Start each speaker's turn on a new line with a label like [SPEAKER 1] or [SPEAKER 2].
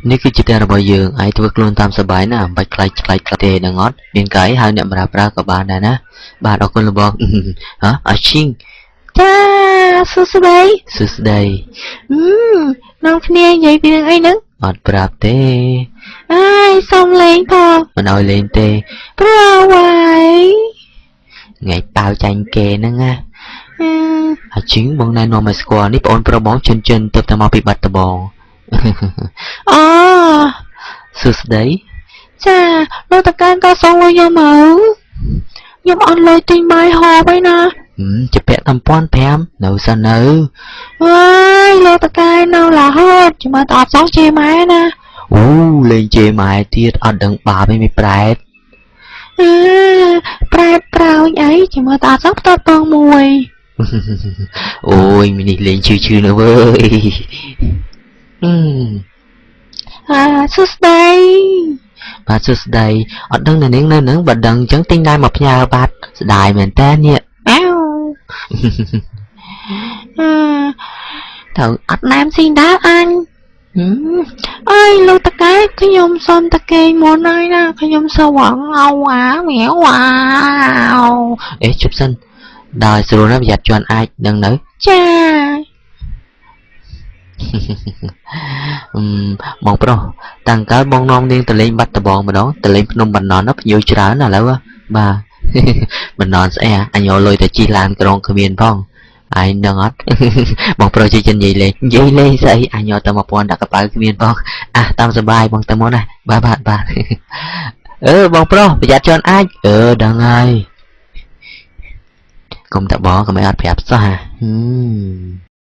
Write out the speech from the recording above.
[SPEAKER 1] នេះគឺជាតែរបស់យើងអាចធ្វើខ្លួនតាមសប្បាយណាមិនបាច់ខ្លាចទេដល់អត់មានកាយហៅអ្នកបម្រើប្រើក៏បានដែរណាបាទអរគុណលោកបងហ៎អាឈីងចាសួស្ដីនាំគ្នានិយាយពីរឿងអីហ្នឹងអត់ប្រាប់ទេអើយសុំលេងផងមិនឲ្យលេងទេព្រោះអ្វីថ្ងៃប៉ាវចាញ់គេហ្នឹងណាអាឈីងបងណែនាំឲ្យស្គាល់នេះបងប្រុសបងចិនទៅតែមកពីបាត់ដំបងអូសួស្ដីចាលោកតកានក៏សុំឲ្យខ្ញុំមកខ្ញុំអត់លុយទិញបាយហូបឯណាជាពាក់តាម1500នៅសិននៅអើយលោកតកាននៅរហូតចាំមើលតអត់សោះជេរម៉ែណាអូលេងជេរម៉ែទៀតអត់ដឹងបាបឯងមិនប្រែតប្រែតប្រោយអីចាំមើលតអត់សោះផ្ទាត់បងមួយអូយមីនេះលេងឈឺនៅវើយសួស្ដីបាទសួស្ដីអត់ដឹងនៅនាងនៅនឹងបើដឹងអញ្ចឹងទិញដែរមកផ្ញើបាទស្ដាយមែនតើនេះអៅត្រូវអត់ណែមស៊ីដែរអញអើយលោកតកែខ្ញុំសុំតកែមុនហើយណាខ្ញុំសវងអោម៉ែវ៉ាវអេជប់សិនដល់ស្រួលណាស់ប្រយ័ត្នជន់អាចដឹងនៅចាបងប្រុសតាំងកាលបងនាំនាងទៅលេងបាត់ដំបងម្ដងទៅលេងភ្នំបណ្ណន់ភ្ញៀវច្រើនឥឡូវបាទបណ្ណន់ស្អីអញយកលុយទៅជិះឡានក្រុងគ្មានផងឯងដឹងអត់បងប្រុសជិះចិននិយាយលេងស្អីអញយកទៅ1000ដាក់កប៉ៅគ្មានផងតាមសុបាយបងទៅមកណាបាទបងប្រុសប្រយ័ត្នជន់អាចដឹងហើយកុំតបកុំឲ្យអត់ប្រាប់សោះ